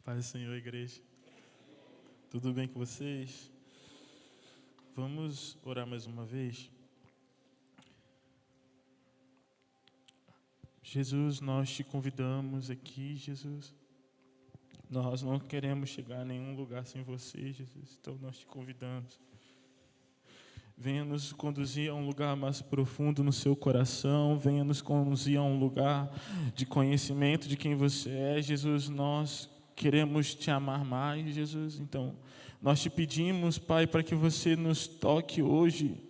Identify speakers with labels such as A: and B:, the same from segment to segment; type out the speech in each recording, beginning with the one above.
A: Paz do Senhor, igreja. Tudo bem com vocês? Vamos orar mais uma vez? Jesus, nós te convidamos aqui, Jesus. Nós não queremos chegar a nenhum lugar sem você, Jesus. Então nós te convidamos. Venha nos conduzir a um lugar mais profundo no seu coração. Venha nos conduzir a um lugar de conhecimento de quem você é, Jesus. Nós queremos te amar mais, Jesus. Então, nós te pedimos, Pai, para que você nos toque hoje.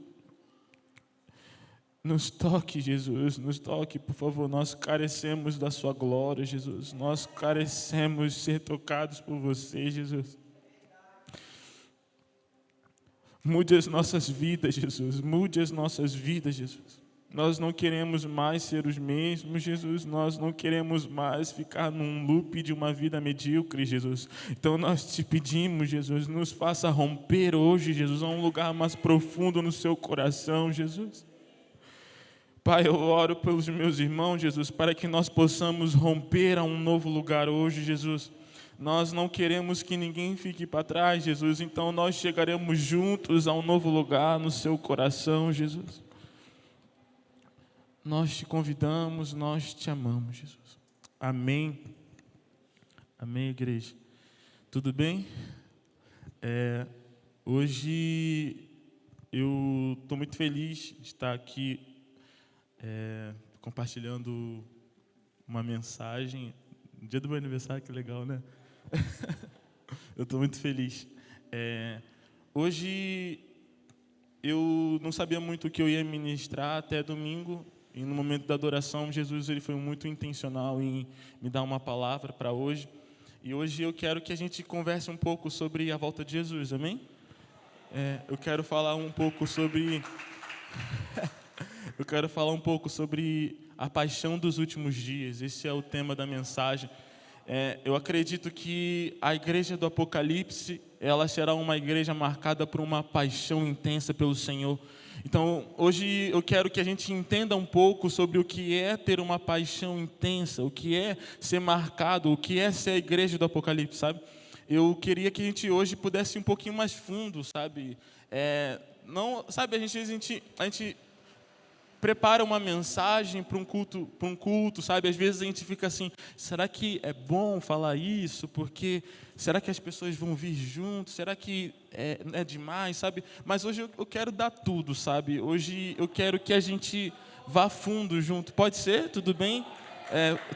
A: Nos toque, Jesus, nos toque, por favor. Nós carecemos da sua glória, Jesus. Nós carecemos de ser tocados por você, Jesus. Mude as nossas vidas, Jesus. Mude as nossas vidas, Jesus. Nós não queremos mais ser os mesmos, Jesus. Nós não queremos mais ficar num loop de uma vida medíocre, Jesus. Então nós te pedimos, Jesus, nos faça romper hoje, Jesus, a um lugar mais profundo no seu coração, Jesus. Pai, eu oro pelos meus irmãos, Jesus, para que nós possamos romper a um novo lugar hoje, Jesus. Nós não queremos que ninguém fique para trás, Jesus. Então nós chegaremos juntos a um novo lugar no seu coração, Jesus. Nós te convidamos, nós te amamos, Jesus. Amém. Amém, igreja. Tudo bem? Hoje eu estou muito feliz de estar aqui compartilhando uma mensagem no dia do meu aniversário, que legal, né? Eu estou muito feliz. Hoje eu não sabia muito o que eu ia ministrar até domingo. E no momento da adoração, Jesus ele foi muito intencional em me dar uma palavra para hoje. E hoje eu quero que a gente converse um pouco sobre a volta de Jesus, amém? Eu quero falar um pouco sobre... eu quero falar um pouco sobre a paixão dos últimos dias. Esse é o tema da mensagem. Eu acredito que a igreja do Apocalipse, ela será uma igreja marcada por uma paixão intensa pelo Senhor. Então, hoje eu quero que a gente entenda um pouco sobre o que é ter uma paixão intensa, o que é ser marcado, o que é ser a igreja do Apocalipse, sabe? Eu queria que a gente hoje pudesse ir um pouquinho mais fundo, sabe? Não, sabe, a gente prepara uma mensagem para um culto, sabe? Às vezes a gente fica assim, será que é bom falar isso? Porque será que as pessoas vão vir junto? Será que é demais, sabe? Mas hoje eu quero dar tudo, sabe? Hoje eu quero que a gente vá fundo junto. Pode ser? Tudo bem?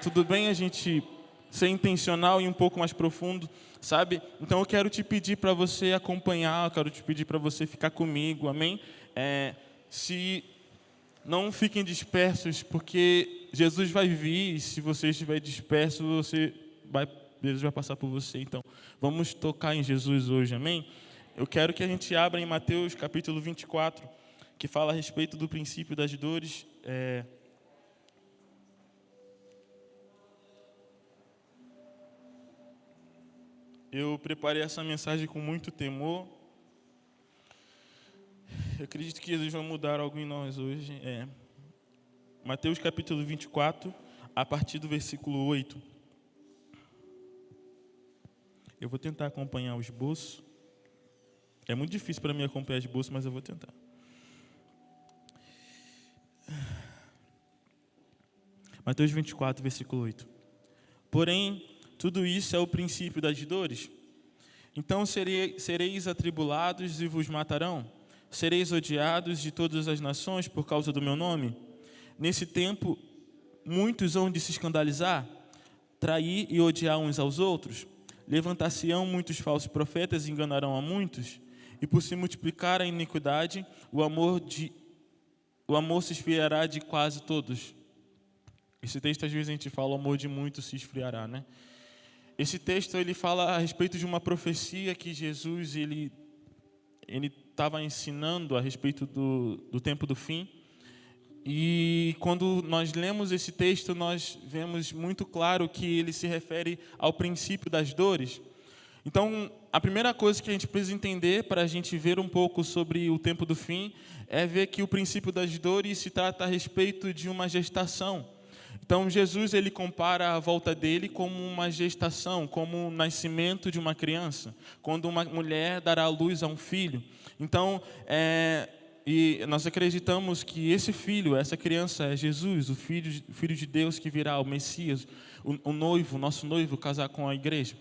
A: Tudo bem a gente ser intencional e um pouco mais profundo, sabe? Então eu quero te pedir para você acompanhar, eu quero te pedir para você ficar comigo, amém? Não fiquem dispersos, porque Jesus vai vir, e se você estiver disperso, Jesus vai passar por você. Então, vamos tocar em Jesus hoje, amém? Eu quero que a gente abra em Mateus capítulo 24, que fala a respeito do princípio das dores. Eu preparei essa mensagem com muito temor. Eu acredito que Jesus vai mudar algo em nós hoje. Mateus capítulo 24, a partir do versículo 8. Eu vou tentar acompanhar o esboço. É muito difícil para mim acompanhar o esboço, mas eu vou tentar. Mateus 24, versículo 8. Porém, tudo isso é o princípio das dores. Então sereis atribulados e vos matarão. Sereis odiados de todas as nações por causa do meu nome. Nesse tempo, muitos hão de se escandalizar, trair e odiar uns aos outros. Levantar-se-ão muitos falsos profetas e enganarão a muitos. E por se multiplicar a iniquidade, o amor se esfriará de quase todos. Esse texto, às vezes, a gente fala, o amor de muitos se esfriará, né? Esse texto, ele fala a respeito de uma profecia que Jesus, ele estava ensinando a respeito do tempo do fim. E quando nós lemos esse texto, nós vemos muito claro que ele se refere ao princípio das dores. Então, a primeira coisa que a gente precisa entender para a gente ver um pouco sobre o tempo do fim é ver que o princípio das dores se trata a respeito de uma gestação. Então, Jesus, ele compara a volta dele como uma gestação, como o nascimento de uma criança, quando uma mulher dará à luz a um filho. Então, e nós acreditamos que esse filho, essa criança é Jesus, o filho de Deus que virá, o Messias, o noivo, o nosso noivo, casar com a igreja.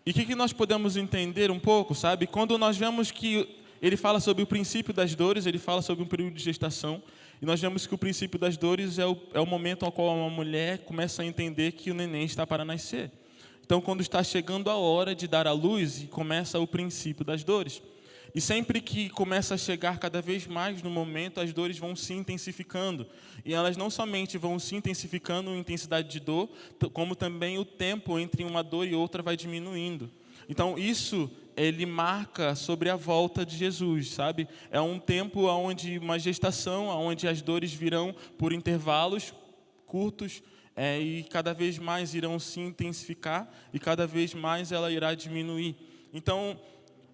A: E o que nós podemos entender um pouco, sabe? Quando nós vemos que ele fala sobre o princípio das dores, ele fala sobre um período de gestação, e nós vemos que o princípio das dores é o momento ao qual uma mulher começa a entender que o neném está para nascer. Então, quando está chegando a hora de dar à luz, e começa o princípio das dores. E sempre que começa a chegar cada vez mais no momento, as dores vão se intensificando. E elas não somente vão se intensificando em intensidade de dor, como também o tempo entre uma dor e outra vai diminuindo. Então, isso ele marca sobre a volta de Jesus, sabe? É um tempo onde uma gestação, onde as dores virão por intervalos curtos e cada vez mais irão se intensificar e cada vez mais ela irá diminuir. Então,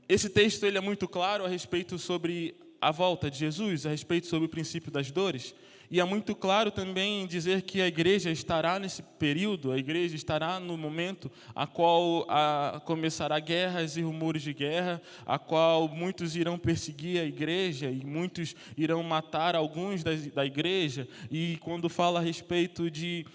A: esse texto ele é muito claro a respeito sobre a volta de Jesus, a respeito sobre o princípio das dores. E é muito claro também dizer que a igreja estará nesse período, a igreja estará no momento a qual começará guerras e rumores de guerra, a qual muitos irão perseguir a igreja e muitos irão matar alguns da igreja. E quando fala a respeito de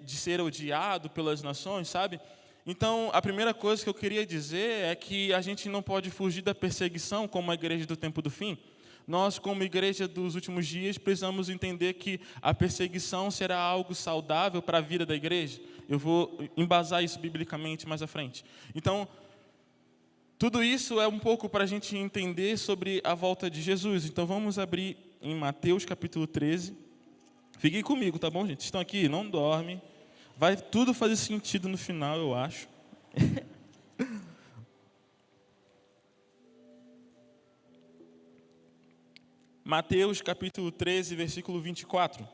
A: ser odiado pelas nações, sabe? Então, a primeira coisa que eu queria dizer é que a gente não pode fugir da perseguição como a igreja do tempo do fim. Nós, como igreja dos últimos dias, precisamos entender que a perseguição será algo saudável para a vida da igreja. Eu vou embasar isso biblicamente mais à frente. Então, tudo isso é um pouco para a gente entender sobre a volta de Jesus. Então, vamos abrir em Mateus capítulo 13. Fiquem comigo, tá bom, gente? Estão aqui? Não dorme. Vai tudo fazer sentido no final, eu acho. Mateus capítulo 13, versículo 24.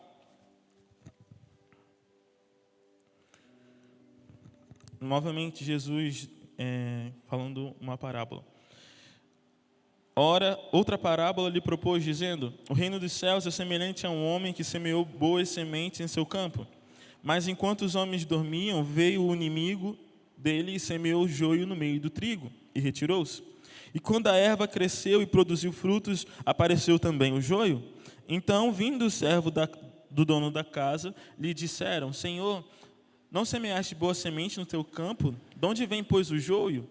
A: Novamente, Jesus falando uma parábola. Ora, outra parábola lhe propôs, dizendo: o reino dos céus é semelhante a um homem que semeou boas sementes em seu campo. Mas enquanto os homens dormiam, veio o inimigo dele e semeou joio no meio do trigo, e retirou-se. E quando a erva cresceu e produziu frutos, apareceu também o joio. Então, vindo o servo do dono da casa, lhe disseram: Senhor, não semeaste boa semente no teu campo? De onde vem, pois, o joio?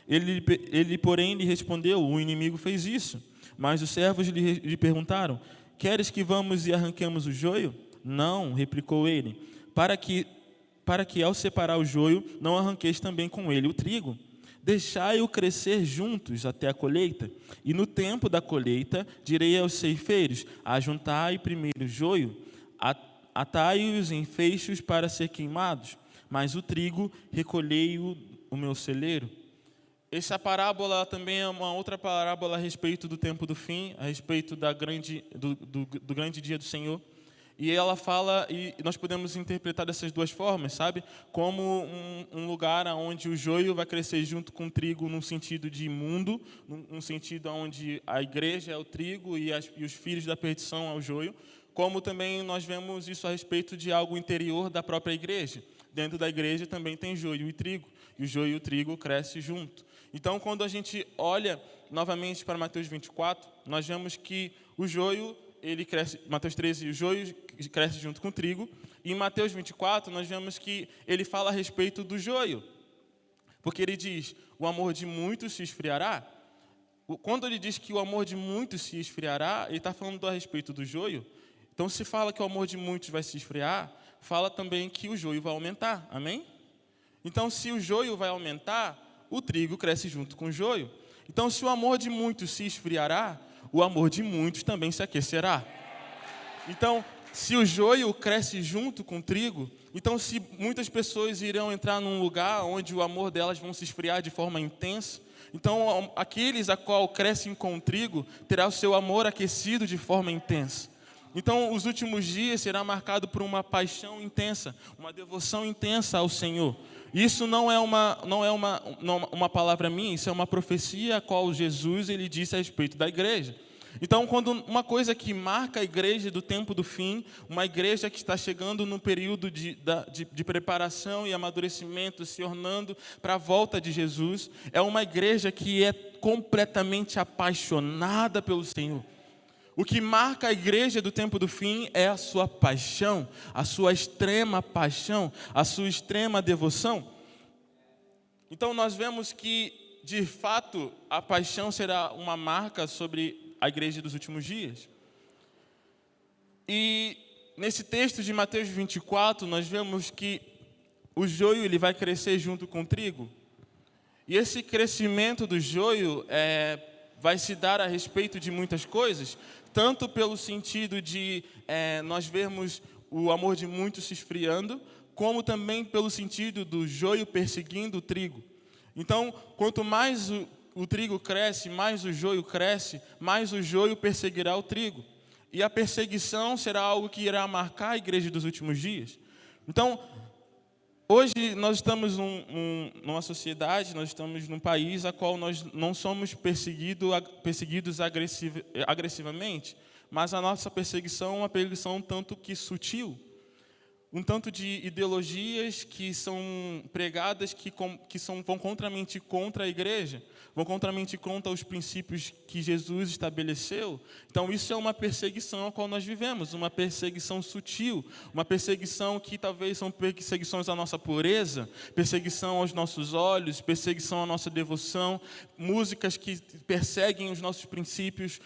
A: Ele, porém, lhe respondeu: o inimigo fez isso. Mas os servos lhe perguntaram: queres que vamos e arranquemos o joio? Não, replicou ele, para que ao separar o joio, não arranqueis também com ele o trigo. Deixai-o crescer juntos até a colheita, e no tempo da colheita direi aos ceifeiros: ajuntai primeiro o joio, atai-os em feixes para ser queimados, mas o trigo recolhei-o no meu celeiro. Essa parábola também é uma outra parábola a respeito do tempo do fim, a respeito do grande dia do Senhor. E ela fala, e nós podemos interpretar dessas duas formas, sabe? Como um lugar onde o joio vai crescer junto com o trigo num sentido de mundo, num sentido onde a igreja é o trigo e os filhos da perdição é o joio. Como também nós vemos isso a respeito de algo interior da própria igreja. Dentro da igreja também tem joio e trigo, e o joio e o trigo crescem junto. Então, quando a gente olha novamente para Mateus 24, nós vemos que o joio, ele cresce, Mateus 13, o joio cresce junto com o trigo, e em Mateus 24 nós vemos que ele fala a respeito do joio, porque ele diz: o amor de muitos se esfriará. Quando ele diz que o amor de muitos se esfriará, ele está falando a respeito do joio. Então, se fala que o amor de muitos vai se esfriar, fala também que o joio vai aumentar, amém? Então, se o joio vai aumentar, o trigo cresce junto com o joio. Então, se o amor de muitos se esfriará, o amor de muitos também se aquecerá. Então, se o joio cresce junto com o trigo, então se muitas pessoas irão entrar num lugar onde o amor delas vão se esfriar de forma intensa, então aqueles a qual crescem com o trigo terá o seu amor aquecido de forma intensa. Então, os últimos dias será marcado por uma paixão intensa, uma devoção intensa ao Senhor. Isso não é uma palavra minha, isso é uma profecia a qual Jesus ele disse a respeito da igreja. Então, quando uma coisa que marca a igreja do tempo do fim, uma igreja que está chegando no período de preparação e amadurecimento, se ornando para a volta de Jesus, é uma igreja que é completamente apaixonada pelo Senhor. O que marca a igreja do tempo do fim é a sua paixão, a sua extrema paixão, a sua extrema devoção. Então, nós vemos que, de fato, a paixão será uma marca sobre a igreja dos últimos dias. E nesse texto de Mateus 24, nós vemos que o joio ele vai crescer junto com o trigo. E esse crescimento do joio vai se dar a respeito de muitas coisas, tanto pelo sentido de nós vermos o amor de muitos se esfriando, como também pelo sentido do joio perseguindo o trigo. Então, quanto mais o trigo cresce, mais o joio cresce, mais o joio perseguirá o trigo. E a perseguição será algo que irá marcar a igreja dos últimos dias. Então, hoje nós estamos numa sociedade, nós estamos num país a qual nós não somos perseguidos agressivamente, mas a nossa perseguição é uma perseguição um tanto que sutil, um tanto de ideologias que são pregadas que vão contramente contra a igreja, vão contramente contra os princípios que Jesus estabeleceu. Então, isso é uma perseguição a qual nós vivemos, uma perseguição sutil, uma perseguição que talvez são perseguições à nossa pureza, perseguição aos nossos olhos, perseguição à nossa devoção, músicas que perseguem os nossos princípios,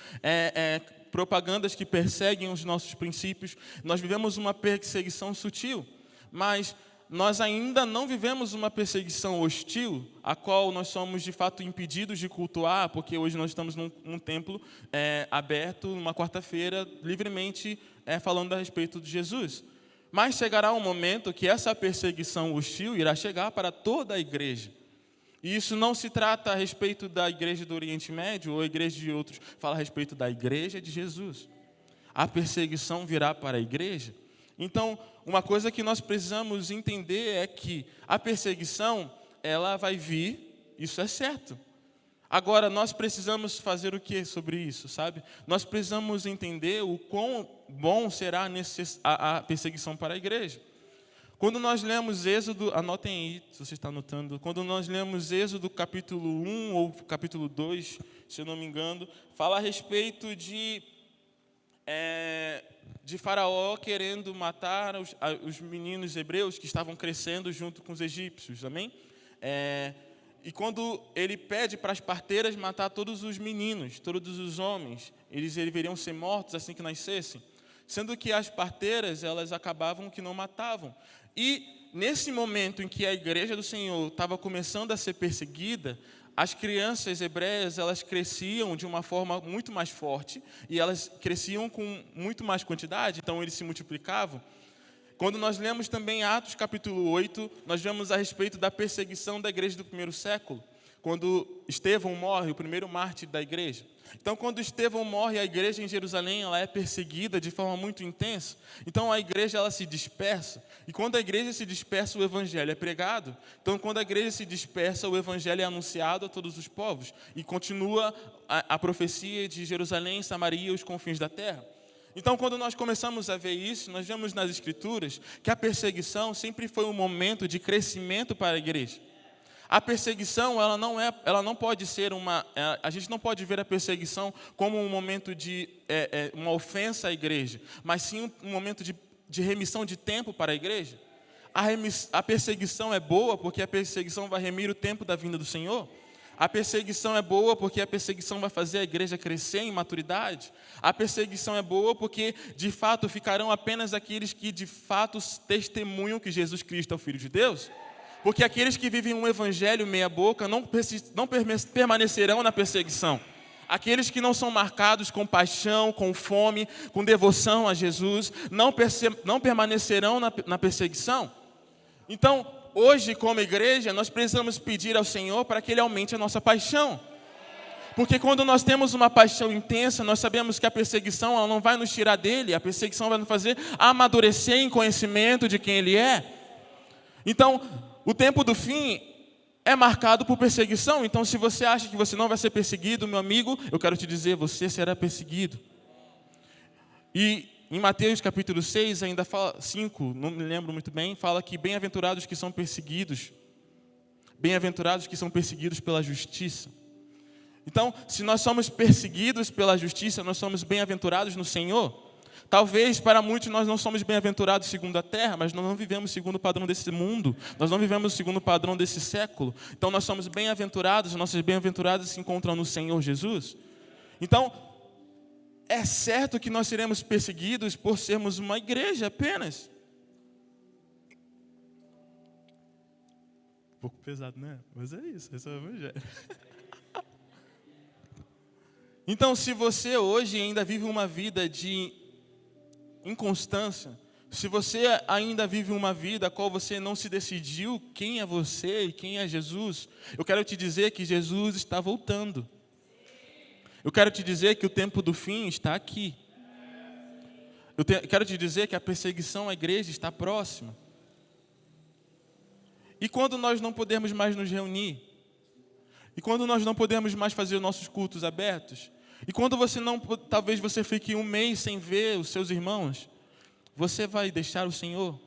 A: propagandas que perseguem os nossos princípios. Nós vivemos uma perseguição sutil, mas nós ainda não vivemos uma perseguição hostil, a qual nós somos de fato impedidos de cultuar, porque hoje nós estamos num templo aberto, numa quarta-feira, livremente falando a respeito de Jesus. Mas chegará um momento que essa perseguição hostil irá chegar para toda a igreja. E isso não se trata a respeito da igreja do Oriente Médio ou a igreja de outros, fala a respeito da igreja de Jesus. A perseguição virá para a igreja. Então, uma coisa que nós precisamos entender é que a perseguição, ela vai vir, isso é certo. Agora, nós precisamos fazer o que sobre isso, sabe? Nós precisamos entender o quão bom será a perseguição para a igreja. Quando nós lemos Êxodo, anotem aí, se você está anotando, quando nós lemos Êxodo capítulo 1 ou capítulo 2, se eu não me engano, fala a respeito de Faraó querendo matar os meninos hebreus que estavam crescendo junto com os egípcios, amém? E quando ele pede para as parteiras matar todos os meninos, todos os homens, eles deveriam ser mortos assim que nascessem, sendo que as parteiras, elas acabavam que não matavam. E nesse momento em que a igreja do Senhor estava começando a ser perseguida, as crianças hebreias, elas cresciam de uma forma muito mais forte, e elas cresciam com muito mais quantidade, então eles se multiplicavam. Quando nós lemos também Atos capítulo 8, nós vemos a respeito da perseguição da igreja do primeiro século, quando Estevão morre, o primeiro mártir da igreja. Então, quando Estevão morre, a igreja em Jerusalém ela é perseguida de forma muito intensa. Então, a igreja ela se dispersa. E quando a igreja se dispersa, o evangelho é pregado. Então, quando a igreja se dispersa, o evangelho é anunciado a todos os povos. E continua a profecia de Jerusalém, Samaria e os confins da terra. Então, quando nós começamos a ver isso, nós vemos nas Escrituras que a perseguição sempre foi um momento de crescimento para a igreja. A perseguição, ela não pode ser a gente não pode ver a perseguição como um momento de uma ofensa à igreja, mas sim um momento de remissão de tempo para a igreja. A perseguição é boa porque a perseguição vai remir o tempo da vinda do Senhor. A perseguição é boa porque a perseguição vai fazer a igreja crescer em maturidade. A perseguição é boa porque, de fato, ficarão apenas aqueles que, de fato, testemunham que Jesus Cristo é o Filho de Deus. Porque aqueles que vivem um evangelho meia boca não permanecerão na perseguição. Aqueles que não são marcados com paixão, com fome, com devoção a Jesus, não permanecerão na perseguição. Então, hoje, como igreja, nós precisamos pedir ao Senhor para que Ele aumente a nossa paixão. Porque quando nós temos uma paixão intensa, nós sabemos que a perseguição ela não vai nos tirar dele, a perseguição vai nos fazer amadurecer em conhecimento de quem Ele é. Então, o tempo do fim é marcado por perseguição. Então, se você acha que você não vai ser perseguido, meu amigo, eu quero te dizer, você será perseguido. E em Mateus capítulo 6, ainda fala, 5, não me lembro muito bem, fala que bem-aventurados que são perseguidos pela justiça. Então, se nós somos perseguidos pela justiça, nós somos bem-aventurados no Senhor. Talvez para muitos nós não somos bem-aventurados segundo a terra, mas nós não vivemos segundo o padrão desse mundo, nós não vivemos segundo o padrão desse século. Então nós somos bem-aventurados, nossas bem-aventuradas se encontram no Senhor Jesus. Então, é certo que nós seremos perseguidos por sermos uma igreja apenas. Um pouco pesado, né? Mas é isso, esse é o evangelho. Então, se você hoje ainda vive uma vida de inconstância, se você ainda vive uma vida a qual você não se decidiu quem é você e quem é Jesus, eu quero te dizer que Jesus está voltando. Eu quero te dizer que o tempo do fim está aqui. Quero te dizer que a perseguição à igreja está próxima. E quando nós não podemos mais nos reunir? E quando nós não podemos mais fazer os nossos cultos abertos? E quando talvez você fique um mês sem ver os seus irmãos, você vai deixar o Senhor?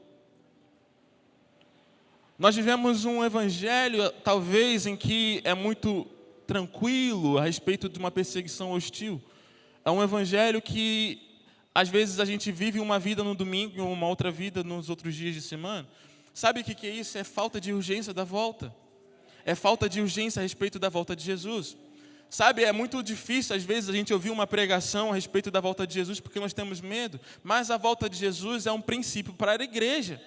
A: Nós vivemos um evangelho, talvez, em que é muito tranquilo a respeito de uma perseguição hostil. É um evangelho que, às vezes, a gente vive uma vida no domingo e uma outra vida nos outros dias de semana. Sabe o que é isso? É falta de urgência da volta. É falta de urgência a respeito da volta de Jesus. Sabe, é muito difícil, às vezes, a gente ouvir uma pregação a respeito da volta de Jesus, porque nós temos medo. Mas a volta de Jesus é um princípio para a igreja.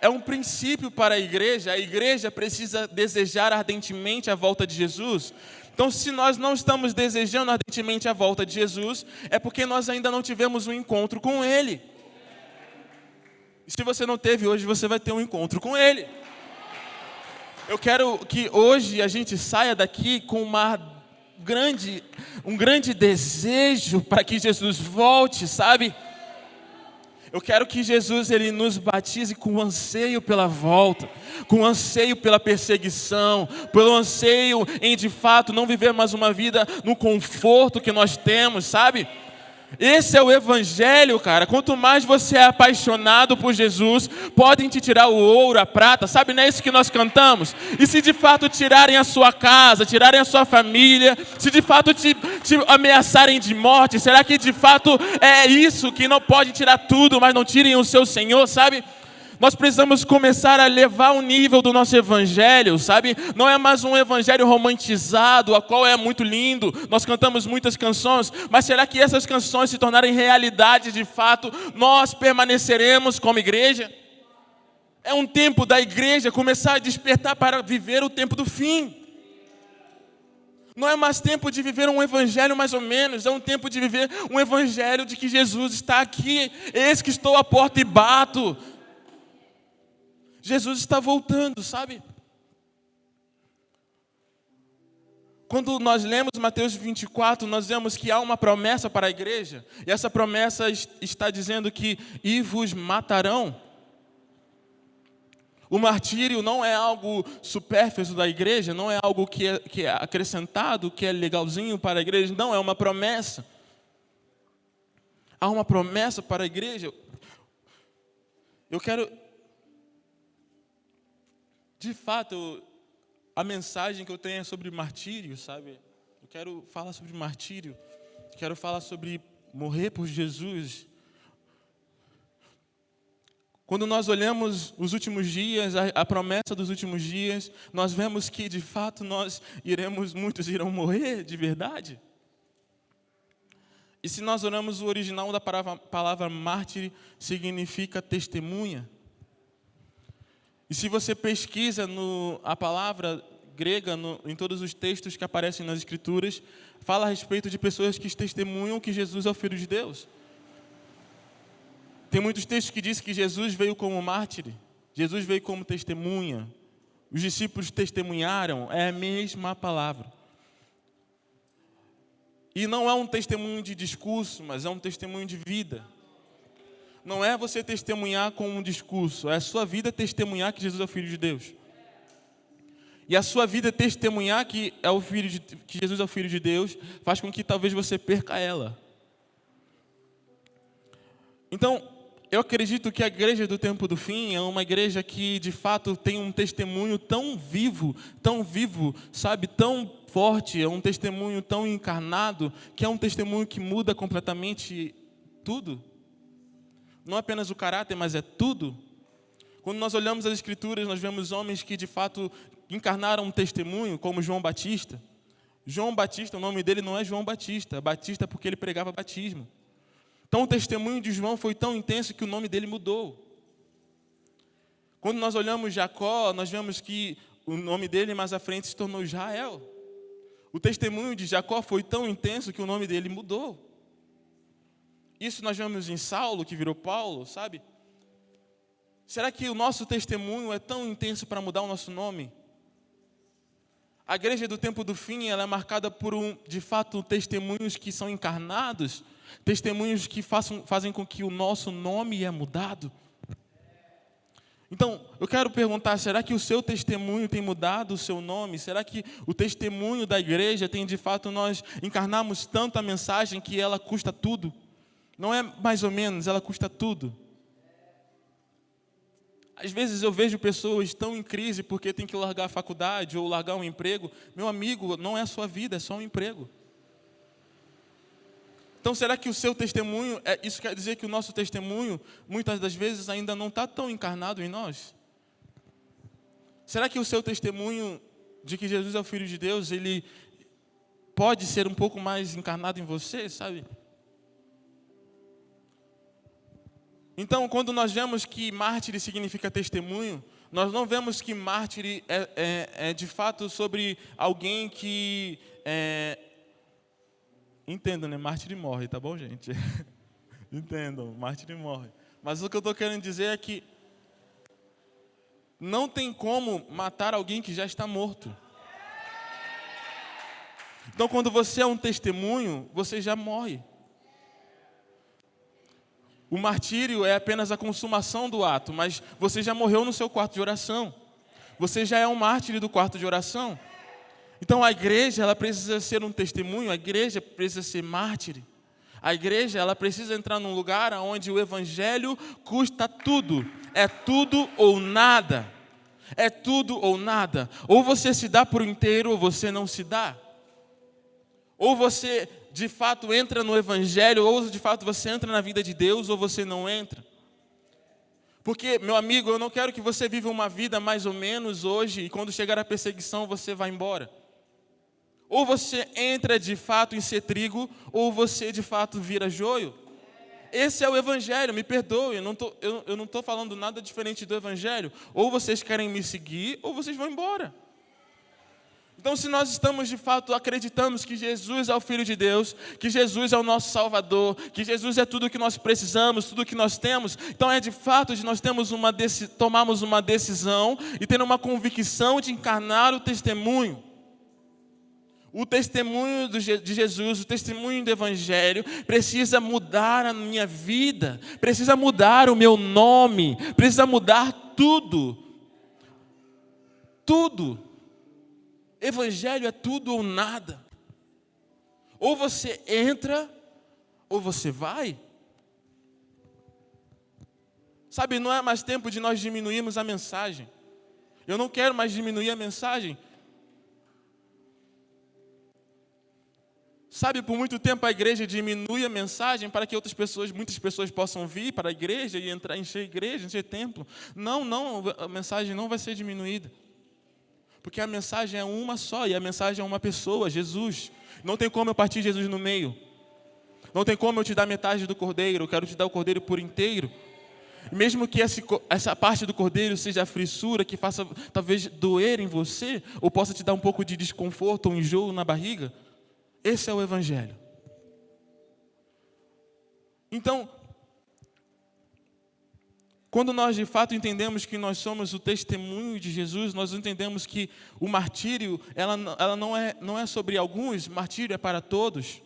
A: É um princípio para a igreja precisa desejar ardentemente a volta de Jesus. Então, se nós não estamos desejando ardentemente a volta de Jesus, é porque nós ainda não tivemos um encontro com Ele. E se você não teve hoje, você vai ter um encontro com Ele. Eu quero que hoje a gente saia daqui com um grande desejo para que Jesus volte, sabe? Eu quero que Jesus ele nos batize com anseio pela volta, com anseio pela perseguição, pelo anseio em de fato não viver mais uma vida no conforto que nós temos, sabe? Esse é o evangelho, cara. Quanto mais você é apaixonado por Jesus, podem te tirar o ouro, a prata, sabe? Não é isso que nós cantamos? E se de fato tirarem a sua casa, tirarem a sua família, se de fato te ameaçarem de morte, será que de fato é isso que não pode tirar tudo, mas não tirem o seu Senhor, sabe? Nós precisamos começar a levar o nível do nosso evangelho, sabe? Não é mais um evangelho romantizado, a qual é muito lindo, nós cantamos muitas canções, mas será que essas canções se tornarem realidade de fato, nós permaneceremos como igreja? É um tempo da igreja começar a despertar para viver o tempo do fim. Não é mais tempo de viver um evangelho mais ou menos, é um tempo de viver um evangelho de que Jesus está aqui, eis que estou à porta e bato. Jesus está voltando, sabe? Quando nós lemos Mateus 24, nós vemos que há uma promessa para a igreja. E essa promessa está dizendo que e vos matarão. O martírio não é algo supérfluo da igreja, não é algo que é acrescentado, que é legalzinho para a igreja. Não, é uma promessa. Há uma promessa para a igreja. Eu quero... De fato, a mensagem que eu tenho é sobre martírio, sabe? Eu quero falar sobre martírio, quero falar sobre morrer por Jesus. Quando nós olhamos os últimos dias, a promessa dos últimos dias, nós vemos que, de fato, muitos irão morrer de verdade. E se nós olhamos o original da palavra mártir, significa testemunha. E se você pesquisa a palavra grega, em todos os textos que aparecem nas Escrituras, fala a respeito de pessoas que testemunham que Jesus é o Filho de Deus. Tem muitos textos que dizem que Jesus veio como mártir, Jesus veio como testemunha. Os discípulos testemunharam, é a mesma palavra. E não é um testemunho de discurso, mas é um testemunho de vida. Não é você testemunhar com um discurso, é a sua vida testemunhar que Jesus é o Filho de Deus. E a sua vida testemunhar que Jesus é o Filho de Deus, faz com que talvez você perca ela. Então, eu acredito que a igreja do tempo do fim é uma igreja que, de fato, tem um testemunho tão vivo, sabe, tão forte, é um testemunho tão encarnado, que é um testemunho que muda completamente tudo. Não apenas o caráter, mas é tudo. Quando nós olhamos as Escrituras, nós vemos homens que, de fato, encarnaram um testemunho, como João Batista. João Batista, o nome dele não é João Batista, é Batista porque ele pregava batismo. Então, o testemunho de João foi tão intenso que o nome dele mudou. Quando nós olhamos Jacó, nós vemos que o nome dele mais à frente se tornou Israel. O testemunho de Jacó foi tão intenso que o nome dele mudou. Isso nós vemos em Saulo, que virou Paulo, sabe? Será que o nosso testemunho é tão intenso para mudar o nosso nome? A igreja do tempo do fim, ela é marcada por, de fato, testemunhos que são encarnados, testemunhos que fazem com que o nosso nome é mudado. Então, eu quero perguntar, será que o seu testemunho tem mudado o seu nome? Será que o testemunho da igreja tem, de fato, nós encarnarmos tanto a mensagem que ela custa tudo? Não é mais ou menos, ela custa tudo. Às vezes eu vejo pessoas tão em crise porque tem que largar a faculdade ou largar um emprego. Meu amigo, não é a sua vida, é só um emprego. Então, será que o seu testemunho, isso quer dizer que o nosso testemunho, muitas das vezes, ainda não está tão encarnado em nós? Será que o seu testemunho de que Jesus é o Filho de Deus, ele pode ser um pouco mais encarnado em você, sabe? Então, quando nós vemos que mártir significa testemunho, nós não vemos que mártir é de fato sobre alguém que... Entendam, né? Mártir morre, tá bom, gente? Entendam, mártir morre. Mas o que eu estou querendo dizer é que não tem como matar alguém que já está morto. Então, quando você é um testemunho, você já morre. O martírio é apenas a consumação do ato, mas você já morreu no seu quarto de oração. Você já é um mártir do quarto de oração. Então a igreja, ela precisa ser um testemunho, a igreja precisa ser mártir. A igreja, ela precisa entrar num lugar onde o evangelho custa tudo. É tudo ou nada. É tudo ou nada. Ou você se dá por inteiro ou você não se dá. Ou você de fato entra no evangelho, ou de fato você entra na vida de Deus, ou você não entra. Porque, meu amigo, eu não quero que você viva uma vida mais ou menos hoje, e quando chegar a perseguição você vai embora. Ou você entra de fato em ser trigo, ou você de fato vira joio. Esse é o evangelho, me perdoe, eu não estou falando nada diferente do evangelho. Ou vocês querem me seguir, ou vocês vão embora. Então, se nós estamos de fato acreditamos que Jesus é o Filho de Deus, que Jesus é o nosso Salvador, que Jesus é tudo o que nós precisamos, tudo o que nós temos, então é de fato de nós tomarmos uma decisão e ter uma convicção de encarnar o testemunho. O testemunho de Jesus, o testemunho do Evangelho precisa mudar a minha vida, precisa mudar o meu nome, precisa mudar tudo. Tudo. Evangelho é tudo ou nada. Ou você entra, ou você vai. Sabe, não é mais tempo de nós diminuirmos a mensagem. Eu não quero mais diminuir a mensagem. Sabe, por muito tempo a igreja diminui a mensagem para que muitas pessoas possam vir para a igreja e encher a igreja, encher templo. Não, a mensagem não vai ser diminuída. Porque a mensagem é uma só, e a mensagem é uma pessoa, Jesus. Não tem como eu partir Jesus no meio. Não tem como eu te dar metade do cordeiro, eu quero te dar o cordeiro por inteiro. Mesmo que essa parte do cordeiro seja a frissura, que faça talvez doer em você, ou possa te dar um pouco de desconforto ou enjoo na barriga, esse é o Evangelho. Então, quando nós de fato entendemos que nós somos o testemunho de Jesus, nós entendemos que o martírio, ela não é sobre alguns, martírio é para todos.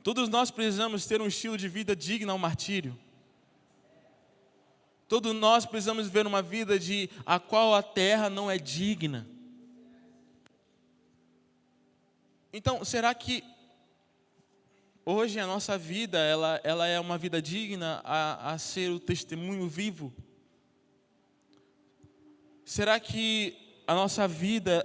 A: Todos nós precisamos ter um estilo de vida digno ao martírio. Todos nós precisamos viver uma vida a qual a terra não é digna. Então, será que hoje a nossa vida, ela é uma vida digna a ser o testemunho vivo? Será que a nossa vida,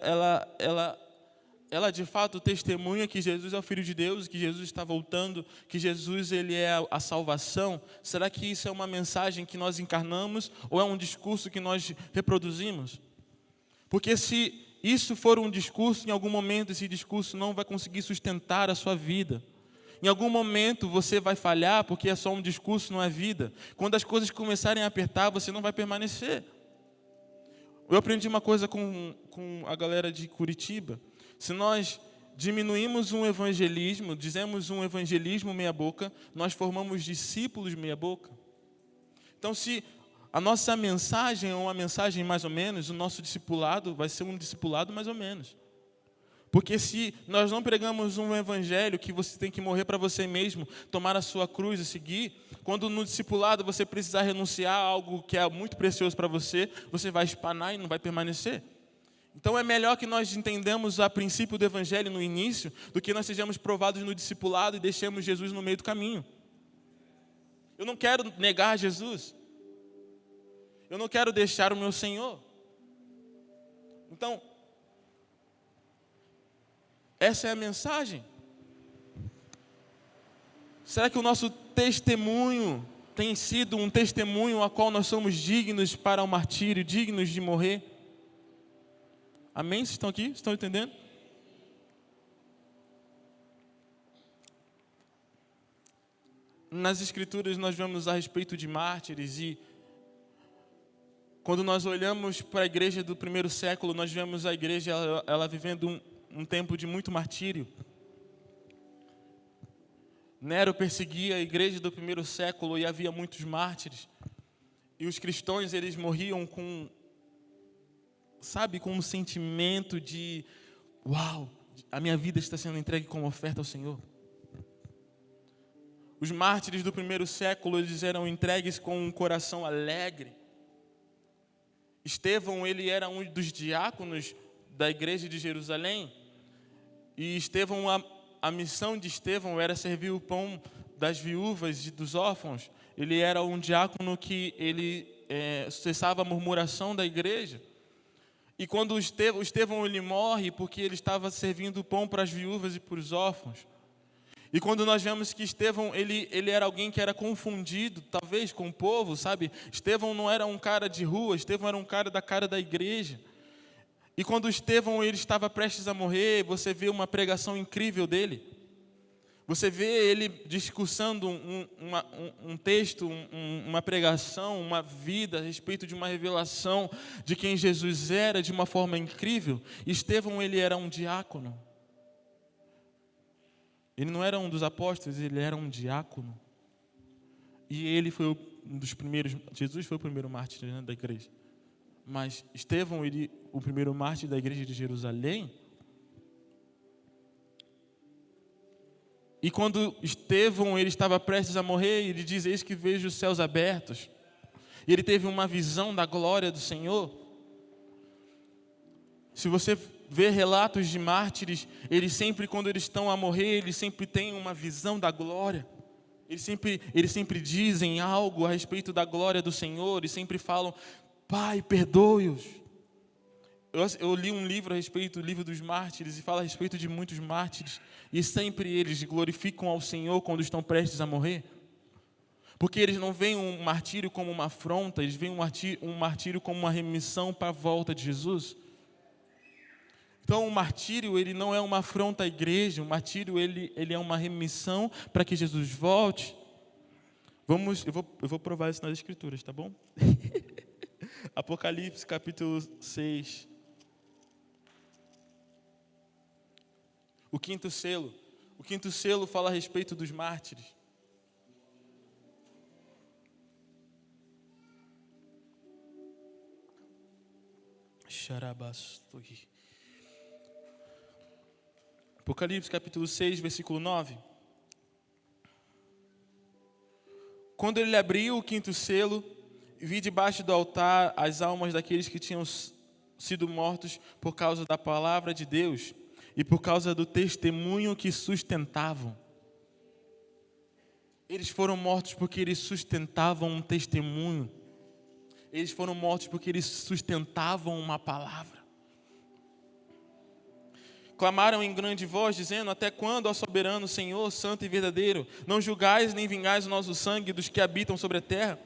A: ela de fato testemunha que Jesus é o Filho de Deus, que Jesus está voltando, que Jesus ele é a salvação? Será que isso é uma mensagem que nós encarnamos ou é um discurso que nós reproduzimos? Porque se isso for um discurso, em algum momento esse discurso não vai conseguir sustentar a sua vida. Em algum momento você vai falhar porque é só um discurso, não é vida. Quando as coisas começarem a apertar, você não vai permanecer. Eu aprendi uma coisa com a galera de Curitiba. Se nós diminuímos um evangelismo, dizemos um evangelismo meia boca, nós formamos discípulos meia boca. Então, se a nossa mensagem é uma mensagem mais ou menos, o nosso discipulado vai ser um discipulado mais ou menos. Porque se nós não pregamos um evangelho que você tem que morrer para você mesmo, tomar a sua cruz e seguir, quando no discipulado você precisar renunciar a algo que é muito precioso para você, você vai espanar e não vai permanecer. Então é melhor que nós entendamos a princípio do evangelho no início, do que nós sejamos provados no discipulado e deixemos Jesus no meio do caminho. Eu não quero negar Jesus. Eu não quero deixar o meu Senhor. Então, essa é a mensagem. Será que o nosso testemunho tem sido um testemunho a qual nós somos dignos para o martírio, dignos de morrer? Amém? Vocês estão aqui? Estão entendendo? Nas Escrituras nós vemos a respeito de mártires e quando nós olhamos para a igreja do primeiro século, nós vemos a igreja ela vivendo um tempo de muito martírio. Nero perseguia a igreja do primeiro século e havia muitos mártires. E os cristãos, eles morriam com um sentimento de uau, a minha vida está sendo entregue como oferta ao Senhor. Os mártires do primeiro século, eles eram entregues com um coração alegre. Estevão, ele era um dos diáconos da igreja de Jerusalém. E Estevão, a missão de Estevão era servir o pão das viúvas e dos órfãos. Ele era um diácono que ele cessava a murmuração da igreja. E quando Estevão ele morre porque ele estava servindo o pão para as viúvas e para os órfãos. E quando nós vemos que Estevão, ele era alguém que era confundido, talvez, com o povo, sabe? Estevão não era um cara de rua, Estevão era um cara da igreja. E quando Estevão ele estava prestes a morrer, você vê uma pregação incrível dele. Você vê ele discursando um texto, uma pregação, uma vida a respeito de uma revelação de quem Jesus era de uma forma incrível. Estevão, ele era um diácono. Ele não era um dos apóstolos, ele era um diácono. E ele foi um dos primeiros, Jesus foi o primeiro mártir, né, da igreja. Mas Estevão, o primeiro mártir da igreja de Jerusalém. E quando Estevão ele estava prestes a morrer, ele diz: eis que vejo os céus abertos. E ele teve uma visão da glória do Senhor. Se você vê relatos de mártires, eles sempre, quando eles estão a morrer, eles sempre têm uma visão da glória. Eles sempre dizem algo a respeito da glória do Senhor, e sempre falam: Pai, perdoe-os. Eu li um livro a respeito do livro dos mártires, e fala a respeito de muitos mártires, e sempre eles glorificam ao Senhor quando estão prestes a morrer. Porque eles não veem um martírio como uma afronta, eles veem um martírio como uma remissão para a volta de Jesus. Então o martírio ele não é uma afronta à igreja, o martírio ele é uma remissão para que Jesus volte. Eu vou provar isso nas Escrituras, tá bom? Apocalipse capítulo 6. O quinto selo. O quinto selo fala a respeito dos mártires. Xarabastoi. Apocalipse capítulo 6, versículo 9. Quando ele abriu o quinto selo, vi debaixo do altar as almas daqueles que tinham sido mortos por causa da palavra de Deus e por causa do testemunho que sustentavam. Eles foram mortos porque eles sustentavam um testemunho. Eles foram mortos porque eles sustentavam uma palavra. Clamaram em grande voz, dizendo: até quando, ó soberano Senhor, santo e verdadeiro, não julgais nem vingais o nosso sangue dos que habitam sobre a terra?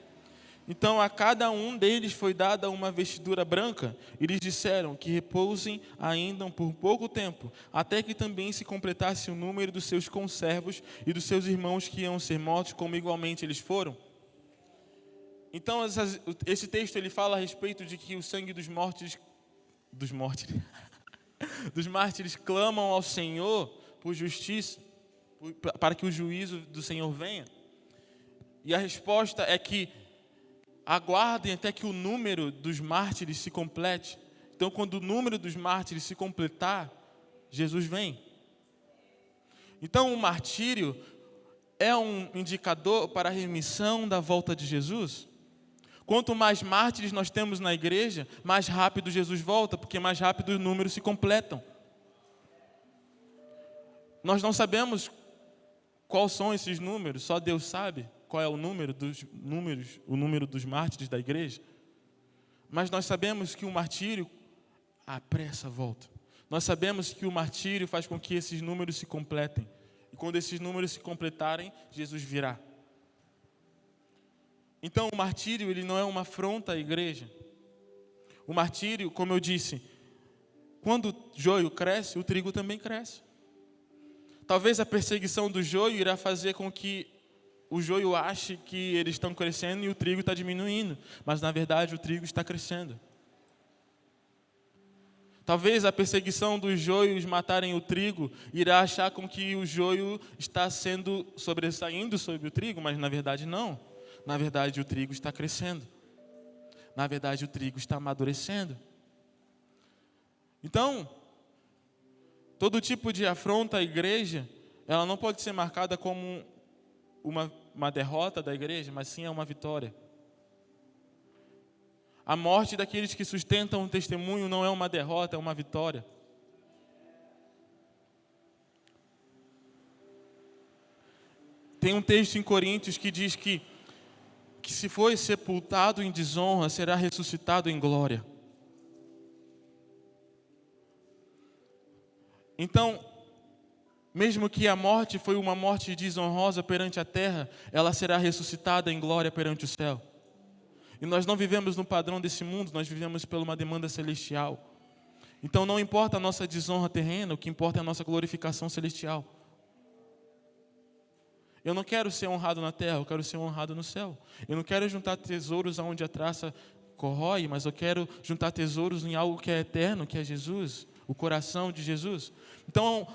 A: Então a cada um deles foi dada uma vestidura branca, e lhes disseram que repousem ainda por pouco tempo, até que também se completasse o número dos seus conservos e dos seus irmãos que iam ser mortos, como igualmente eles foram. Então esse texto ele fala a respeito de que o sangue dos mártires clamam ao Senhor por justiça, para que o juízo do Senhor venha. E a resposta é que aguardem até que o número dos mártires se complete. Então, quando o número dos mártires se completar, Jesus vem. Então, o martírio é um indicador para a remissão da volta de Jesus. Quanto mais mártires nós temos na igreja, mais rápido Jesus volta, porque mais rápido os números se completam. Nós não sabemos quais são esses números, só Deus sabe qual é o número dos mártires da igreja. Mas nós sabemos que o martírio apressa a volta. Nós sabemos que o martírio faz com que esses números se completem. E quando esses números se completarem, Jesus virá. Então o martírio ele não é uma afronta à igreja. O martírio, como eu disse, quando o joio cresce, o trigo também cresce. Talvez a perseguição do joio irá fazer com que o joio ache que eles estão crescendo e o trigo está diminuindo. Mas na verdade o trigo está crescendo. Talvez a perseguição dos joios matarem o trigo irá achar com que o joio está sobressaindo sobre o trigo, mas na verdade não. Na verdade o trigo está crescendo. Na verdade o trigo está amadurecendo. Então, todo tipo de afronta à igreja, ela não pode ser marcada como uma derrota da igreja, mas sim é uma vitória. A morte daqueles que sustentam o testemunho não é uma derrota, é uma vitória. Tem um texto em Coríntios que diz que se foi sepultado em desonra, será ressuscitado em glória. Então, mesmo que a morte foi uma morte desonrosa perante a terra, ela será ressuscitada em glória perante o céu. E nós não vivemos no padrão desse mundo, nós vivemos por uma demanda celestial. Então não importa a nossa desonra terrena, o que importa é a nossa glorificação celestial. Eu não quero ser honrado na terra, eu quero ser honrado no céu. Eu não quero juntar tesouros onde a traça corrói, mas eu quero juntar tesouros em algo que é eterno, que é Jesus, o coração de Jesus. Então,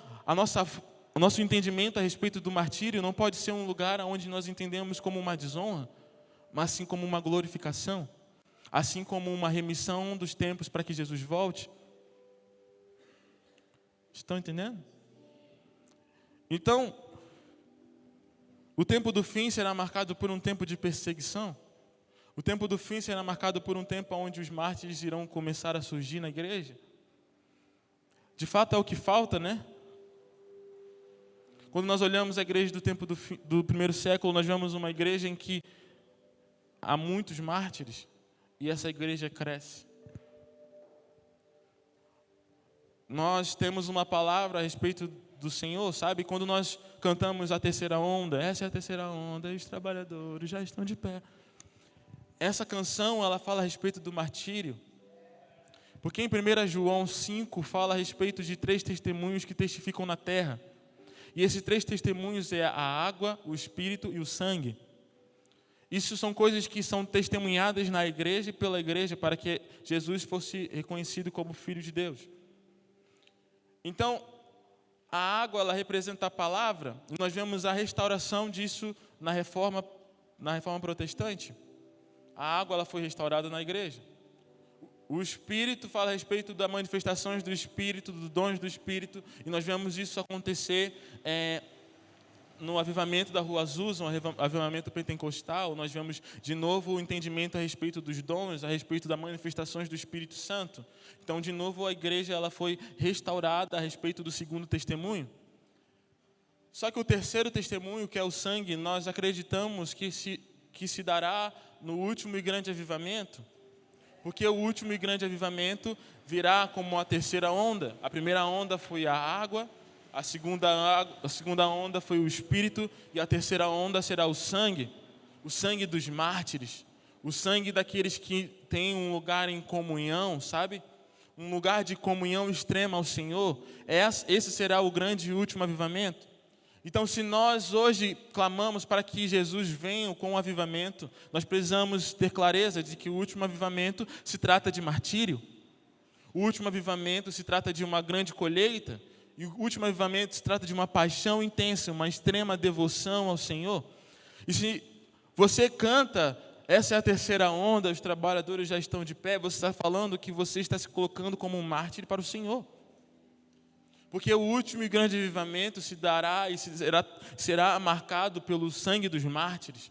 A: o nosso entendimento a respeito do martírio não pode ser um lugar onde nós entendemos como uma desonra, mas sim como uma glorificação, assim como uma remissão dos tempos para que Jesus volte. Estão entendendo? Então, o tempo do fim será marcado por um tempo de perseguição. O tempo do fim será marcado por um tempo onde os mártires irão começar a surgir na igreja. De fato é o que falta, né? Quando nós olhamos a igreja do tempo do primeiro século, nós vemos uma igreja em que há muitos mártires e essa igreja cresce. Nós temos uma palavra a respeito do Senhor, sabe? Quando nós cantamos a terceira onda, essa é a terceira onda, e os trabalhadores já estão de pé. Essa canção, ela fala a respeito do martírio. Porque em 1 João 5 fala a respeito de 3 testemunhos que testificam na terra. E esses 3 testemunhos é a água, o espírito e o sangue. Isso são coisas que são testemunhadas na igreja e pela igreja para que Jesus fosse reconhecido como Filho de Deus. Então, a água, ela representa a palavra, e nós vemos a restauração disso na reforma protestante. A água, ela foi restaurada na igreja. O Espírito fala a respeito das manifestações do Espírito, dos dons do Espírito, e nós vemos isso acontecer no avivamento da Rua Azusa, um avivamento pentecostal, nós vemos de novo o entendimento a respeito dos dons, a respeito das manifestações do Espírito Santo. Então, de novo, a igreja ela foi restaurada a respeito do segundo testemunho. Só que o terceiro testemunho, que é o sangue, nós acreditamos que se dará no último e grande avivamento, porque o último e grande avivamento virá como a terceira onda. A primeira onda foi a água, a segunda onda foi o Espírito, e a terceira onda será o sangue dos mártires, o sangue daqueles que têm um lugar em comunhão, sabe? Um lugar de comunhão extrema ao Senhor. Esse será o grande e último avivamento. Então, se nós hoje clamamos para que Jesus venha com o avivamento, nós precisamos ter clareza de que o último avivamento se trata de martírio. O último avivamento se trata de uma grande colheita. E o último avivamento se trata de uma paixão intensa, uma extrema devoção ao Senhor. E se você canta, essa é a terceira onda, os trabalhadores já estão de pé, você está falando que você está se colocando como um mártir para o Senhor. Porque o último e grande avivamento se dará e será marcado pelo sangue dos mártires.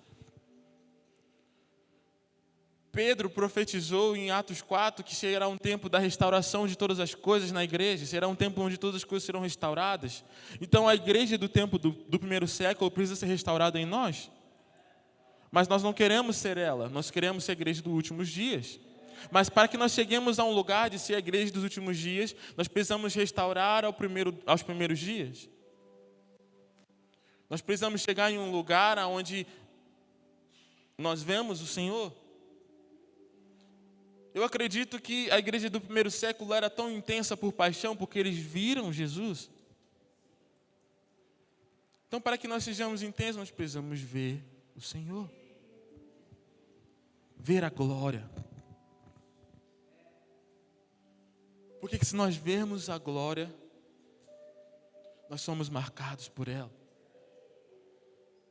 A: Pedro profetizou em Atos 4 que será um tempo da restauração de todas as coisas na igreja, será um tempo onde todas as coisas serão restauradas. Então a igreja do tempo do primeiro século precisa ser restaurada em nós. Mas nós não queremos ser ela, nós queremos ser a igreja dos últimos dias. Mas para que nós cheguemos a um lugar de ser a igreja dos últimos dias, nós precisamos restaurar aos primeiros dias. Nós precisamos chegar em um lugar onde nós vemos o Senhor. Eu acredito que a igreja do primeiro século era tão intensa por paixão, porque eles viram Jesus. Então, para que nós sejamos intensos, nós precisamos ver o Senhor. Ver a glória. Porque se nós vermos a glória, nós somos marcados por ela.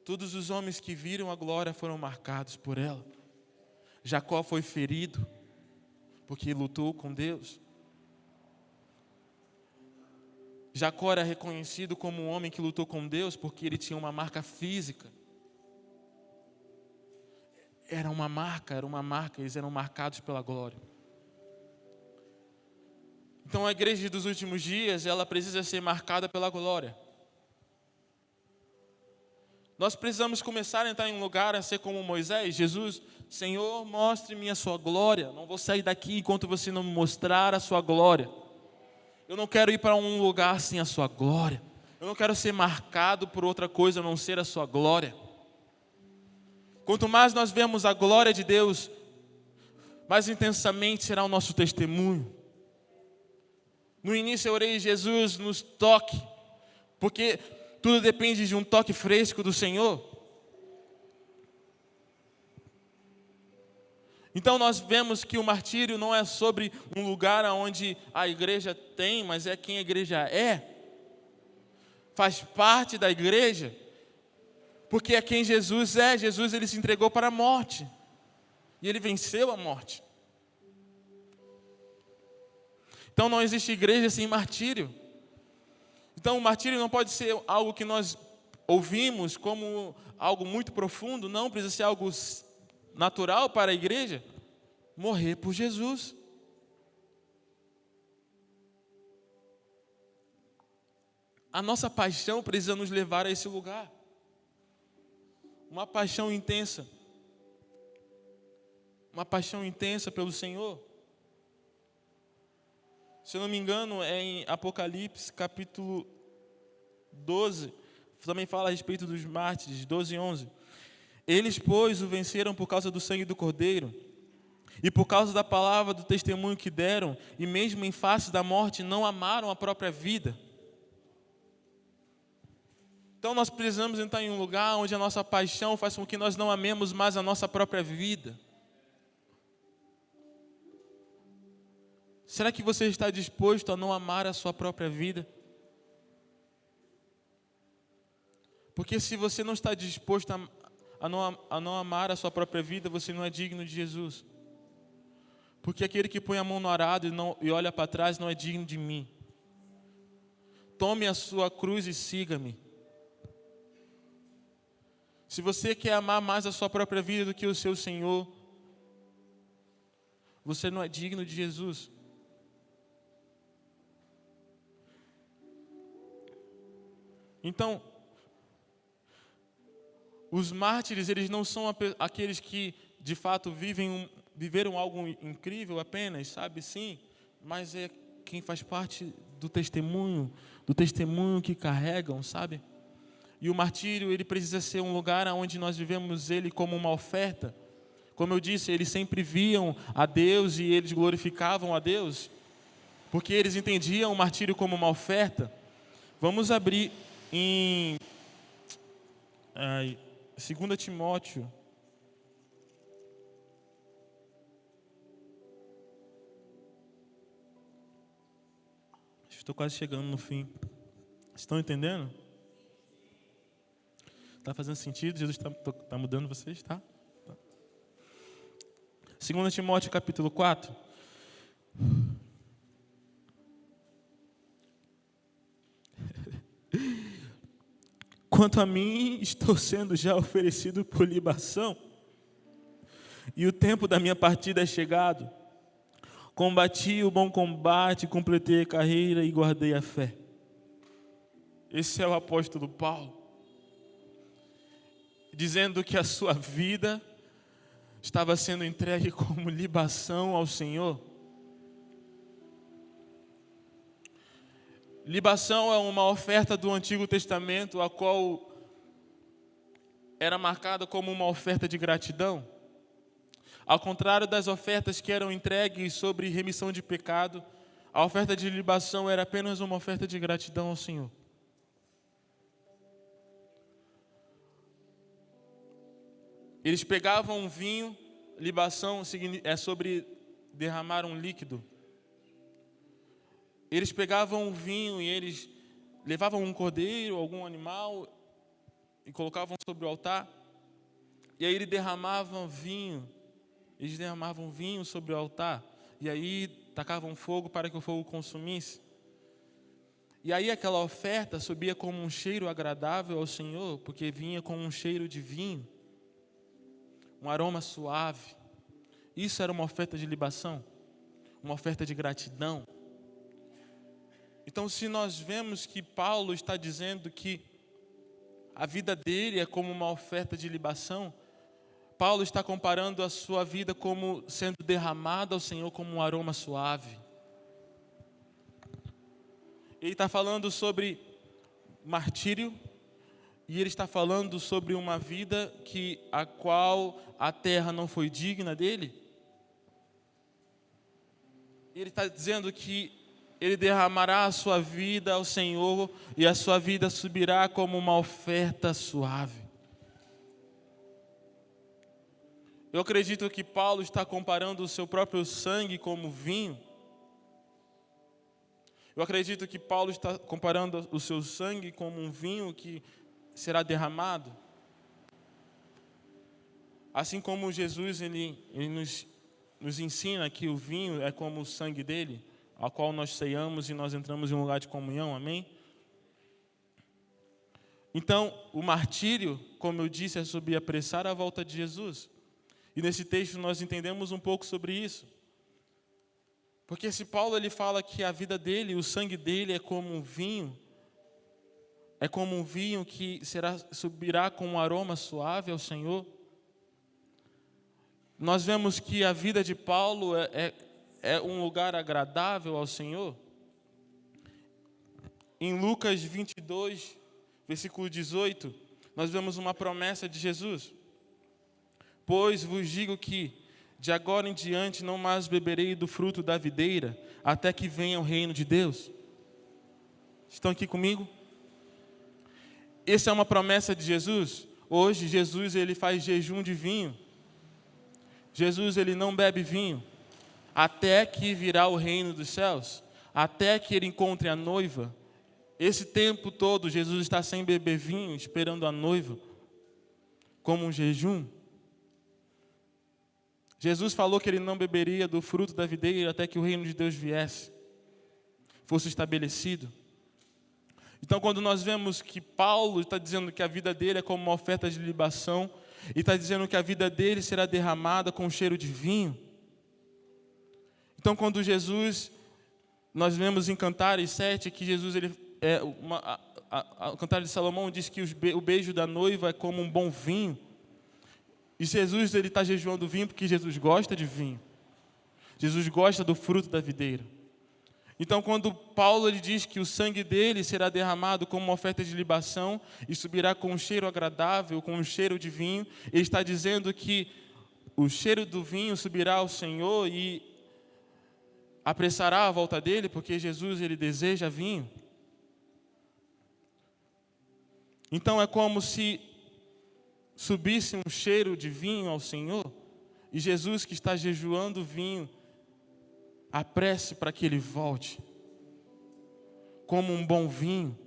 A: Todos os homens que viram a glória foram marcados por ela. Jacó foi ferido, porque lutou com Deus. Jacó era reconhecido como um homem que lutou com Deus, porque ele tinha uma marca física. Era uma marca, eles eram marcados pela glória. Então a igreja dos últimos dias, ela precisa ser marcada pela glória. Nós precisamos começar a entrar em um lugar a ser como Moisés. Jesus, Senhor, mostre-me a sua glória. Não vou sair daqui enquanto você não me mostrar a sua glória. Eu não quero ir para um lugar sem a sua glória. Eu não quero ser marcado por outra coisa a não ser a sua glória. Quanto mais nós vemos a glória de Deus, mais intensamente será o nosso testemunho. No início eu orei, Jesus, nos toque, porque tudo depende de um toque fresco do Senhor. Então nós vemos que o martírio não é sobre um lugar onde a igreja tem, mas é quem a igreja é. Faz parte da igreja, porque é quem Jesus é. Jesus, ele se entregou para a morte, e ele venceu a morte. Então não existe igreja sem martírio. Então o martírio não pode ser algo que nós ouvimos como algo muito profundo, não, precisa ser algo natural para a igreja. Morrer por Jesus. A nossa paixão precisa nos levar a esse lugar. Uma paixão intensa. Uma paixão intensa pelo Senhor. Se eu não me engano, é em Apocalipse, capítulo 12, também fala a respeito dos mártires, 12 e 11. Eles, pois, o venceram por causa do sangue do Cordeiro, e por causa da palavra do testemunho que deram, e mesmo em face da morte, não amaram a própria vida. Então nós precisamos entrar em um lugar onde a nossa paixão faz com que nós não amemos mais a nossa própria vida. Será que você está disposto a não amar a sua própria vida? Porque se você não está disposto a não amar a sua própria vida, você não é digno de Jesus. Porque aquele que põe a mão no arado e olha para trás não é digno de mim. Tome a sua cruz e siga-me. Se você quer amar mais a sua própria vida do que o seu Senhor, você não é digno de Jesus. Então, os mártires, eles não são aqueles que, de fato, viveram algo incrível apenas, sabe? Sim, mas é quem faz parte do testemunho que carregam, sabe? E o martírio, ele precisa ser um lugar onde nós vivemos ele como uma oferta. Como eu disse, eles sempre viam a Deus e eles glorificavam a Deus, porque eles entendiam o martírio como uma oferta. Vamos abrir em 2 Timóteo. Estou quase chegando no fim. Estão entendendo? Está fazendo sentido? Jesus está mudando vocês, tá? 2 Timóteo capítulo 4. Quanto a mim, estou sendo já oferecido por libação, e o tempo da minha partida é chegado. Combati o bom combate, completei a carreira e guardei a fé. Esse é o apóstolo Paulo, dizendo que a sua vida estava sendo entregue como libação ao Senhor. Libação é uma oferta do Antigo Testamento, a qual era marcada como uma oferta de gratidão. Ao contrário das ofertas que eram entregues sobre remissão de pecado, a oferta de libação era apenas uma oferta de gratidão ao Senhor. Eles pegavam um vinho, libação é sobre derramar um líquido. Eles pegavam um vinho e eles levavam um cordeiro, algum animal, e colocavam sobre o altar. E aí eles derramavam vinho sobre o altar. E aí tacavam fogo para que o fogo consumisse. E aí aquela oferta subia como um cheiro agradável ao Senhor, porque vinha com um cheiro de vinho, um aroma suave. Isso era uma oferta de libação, uma oferta de gratidão. Então, se nós vemos que Paulo está dizendo que a vida dele é como uma oferta de libação, Paulo está comparando a sua vida como sendo derramada ao Senhor como um aroma suave. Ele está falando sobre martírio, e ele está falando sobre uma vida a qual a terra não foi digna dele. Ele está dizendo que ele derramará a sua vida ao Senhor e a sua vida subirá como uma oferta suave. Eu acredito que Paulo está comparando o seu próprio sangue como vinho. Eu acredito que Paulo está comparando o seu sangue como um vinho que será derramado. Assim como Jesus ele nos ensina que o vinho é como o sangue dele, ao qual nós ceiamos e nós entramos em um lugar de comunhão, amém? Então, o martírio, como eu disse, é sobre apressar a volta de Jesus. E nesse texto nós entendemos um pouco sobre isso. Porque se Paulo ele fala que a vida dele, o sangue dele é como um vinho que subirá com um aroma suave ao Senhor, nós vemos que a vida de Paulo é um lugar agradável ao Senhor. Em Lucas 22, versículo 18, nós vemos uma promessa de Jesus. Pois vos digo que, de agora em diante, não mais beberei do fruto da videira, até que venha o reino de Deus. Estão aqui comigo? Essa é uma promessa de Jesus. Hoje, Jesus ele faz jejum de vinho. Jesus ele não bebe vinho, até que virá o reino dos céus, até que ele encontre a noiva. Esse tempo todo, Jesus está sem beber vinho, esperando a noiva, como um jejum. Jesus falou que ele não beberia do fruto da videira até que o reino de Deus viesse, fosse estabelecido. Então, quando nós vemos que Paulo está dizendo que a vida dele é como uma oferta de libação, e está dizendo que a vida dele será derramada com cheiro de vinho. Então, quando Jesus, nós vemos em Cantares 7 que Jesus, o Cantares de Salomão diz que o beijo da noiva é como um bom vinho. E Jesus está jejuando vinho porque Jesus gosta de vinho. Jesus gosta do fruto da videira. Então, quando Paulo ele diz que o sangue dele será derramado como uma oferta de libação e subirá com um cheiro agradável, com um cheiro de vinho, ele está dizendo que o cheiro do vinho subirá ao Senhor e apressará a volta dele, porque Jesus ele deseja vinho. Então, é como se subisse um cheiro de vinho ao Senhor e Jesus, que está jejuando vinho, apresse para que ele volte, como um bom vinho.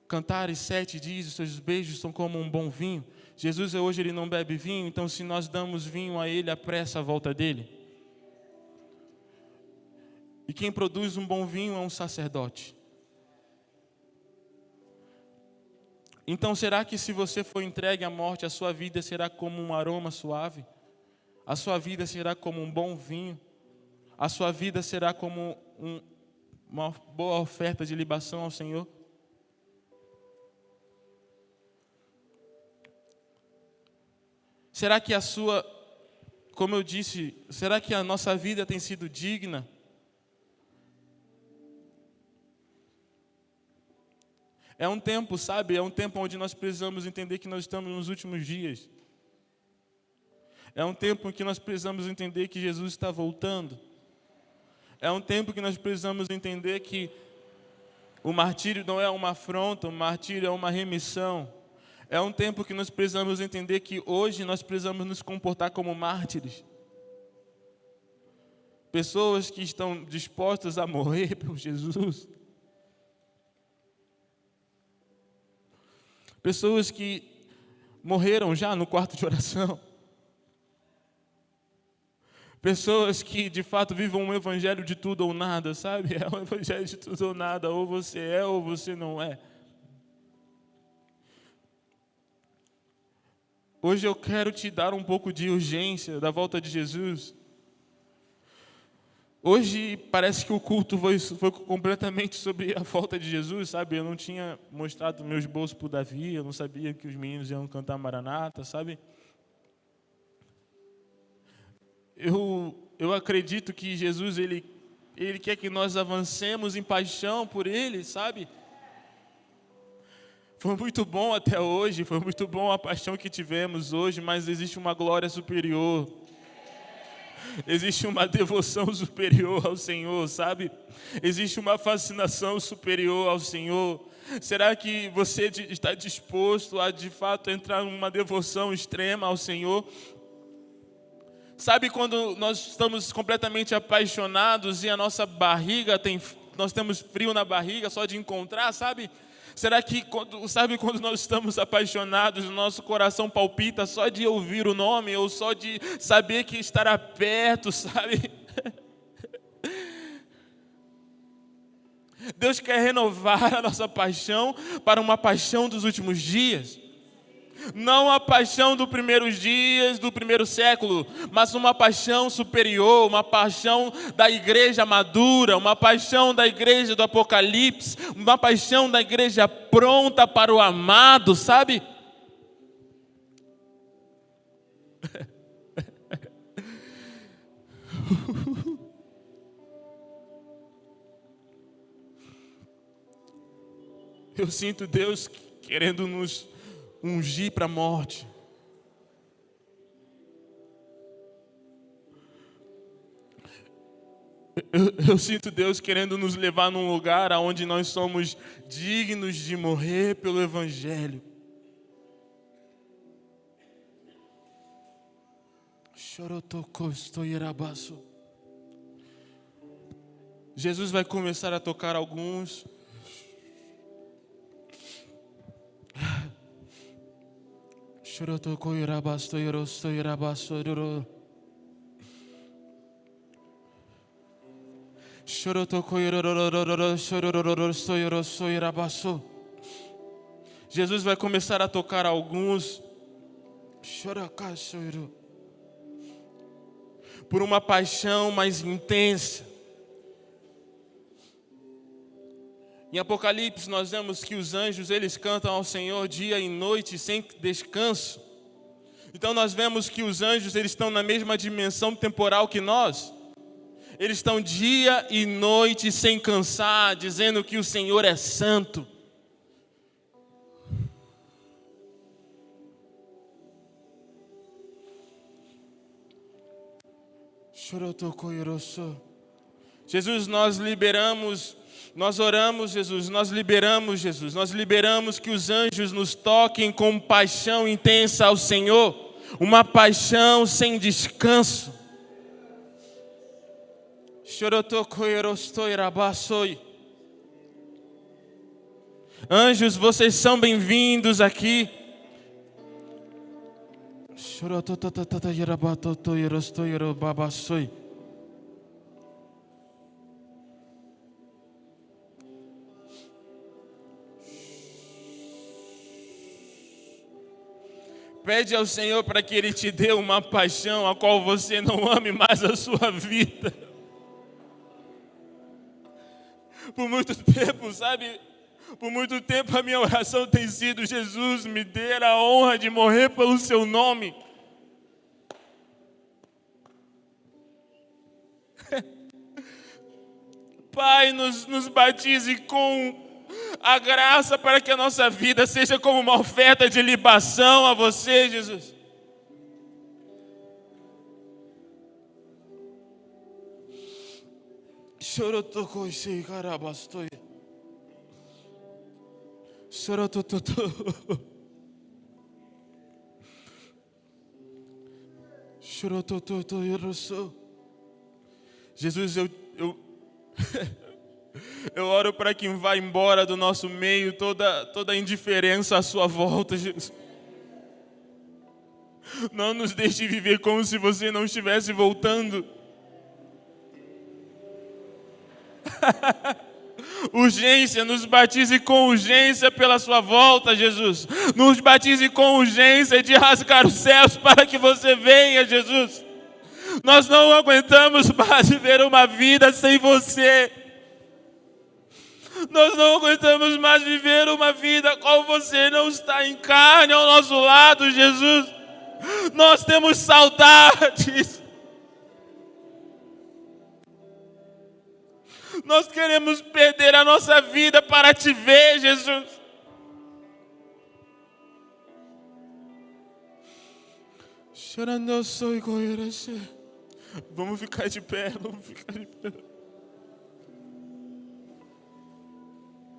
A: Cantares 7 diz, os seus beijos são como um bom vinho. Jesus hoje ele não bebe vinho, então se nós damos vinho a ele, apressa a volta dele. E quem produz um bom vinho é um sacerdote. Então será que se você for entregue à morte, a sua vida será como um aroma suave? A sua vida será como um bom vinho? A sua vida será como uma boa oferta de libação ao Senhor? Será que como eu disse, será que a nossa vida tem sido digna? É um tempo, sabe? É um tempo onde nós precisamos entender que nós estamos nos últimos dias. É um tempo em que nós precisamos entender que Jesus está voltando. É um tempo que nós precisamos entender que o martírio não é uma afronta, o martírio é uma remissão. É um tempo que nós precisamos entender que hoje nós precisamos nos comportar como mártires. Pessoas que estão dispostas a morrer por Jesus. Pessoas que morreram já no quarto de oração. Pessoas que de fato vivem um evangelho de tudo ou nada, sabe? É um evangelho de tudo ou nada, ou você é ou você não é. Hoje eu quero te dar um pouco de urgência da volta de Jesus. Hoje parece que o culto foi completamente sobre a volta de Jesus, sabe? Eu não tinha mostrado meus bolsos para o Davi, eu não sabia que os meninos iam cantar Maranata, sabe? Eu acredito que Jesus, ele quer que nós avancemos em paixão por Ele, sabe? Foi muito bom até hoje, foi muito bom a paixão que tivemos hoje, mas existe uma glória superior. Existe uma devoção superior ao Senhor, sabe? Existe uma fascinação superior ao Senhor. Será que você está disposto a, de fato, entrar numa devoção extrema ao Senhor? Sabe quando nós estamos completamente apaixonados e a nossa barriga nós temos frio na barriga só de encontrar, sabe? Será que quando nós estamos apaixonados, o nosso coração palpita só de ouvir o nome ou só de saber que estará perto, sabe? Deus quer renovar a nossa paixão para uma paixão dos últimos dias. Não a paixão dos primeiros dias, do primeiro século, mas uma paixão superior, uma paixão da igreja madura, uma paixão da igreja do Apocalipse, uma paixão da igreja pronta para o amado, sabe? Eu sinto Deus querendo nos ungir para a morte. Eu sinto Deus querendo nos levar num lugar onde nós somos dignos de morrer pelo Evangelho. Jesus vai começar a tocar alguns. Jesus vai começar a tocar alguns por uma paixão mais intensa. Em Apocalipse nós vemos que os anjos eles cantam ao Senhor dia e noite sem descanso. Então nós vemos que os anjos eles estão na mesma dimensão temporal que nós. Eles estão dia e noite sem cansar, dizendo que o Senhor é santo. Jesus, nós oramos, Jesus, nós liberamos que os anjos nos toquem com paixão intensa ao Senhor, uma paixão sem descanso. Anjos, vocês são bem-vindos aqui. Pede ao Senhor para que Ele te dê uma paixão a qual você não ame mais a sua vida. Por muito tempo, sabe? Por muito tempo a minha oração tem sido: Jesus, me dê a honra de morrer pelo seu nome. Pai, nos batize com a graça para que a nossa vida seja como uma oferta de libação a você, Jesus. Jesus, eu oro para que vá embora do nosso meio toda a indiferença à sua volta, Jesus. Não nos deixe viver como se você não estivesse voltando. Urgência, nos batize com urgência pela sua volta, Jesus. Nos batize com urgência de rasgar os céus para que você venha, Jesus. Nós não aguentamos mais viver uma vida sem você. Nós não aguentamos mais viver uma vida qual você não está em carne ao nosso lado, Jesus. Nós temos saudades. Nós queremos perder a nossa vida para te ver, Jesus. Vamos ficar de pé, vamos ficar de pé.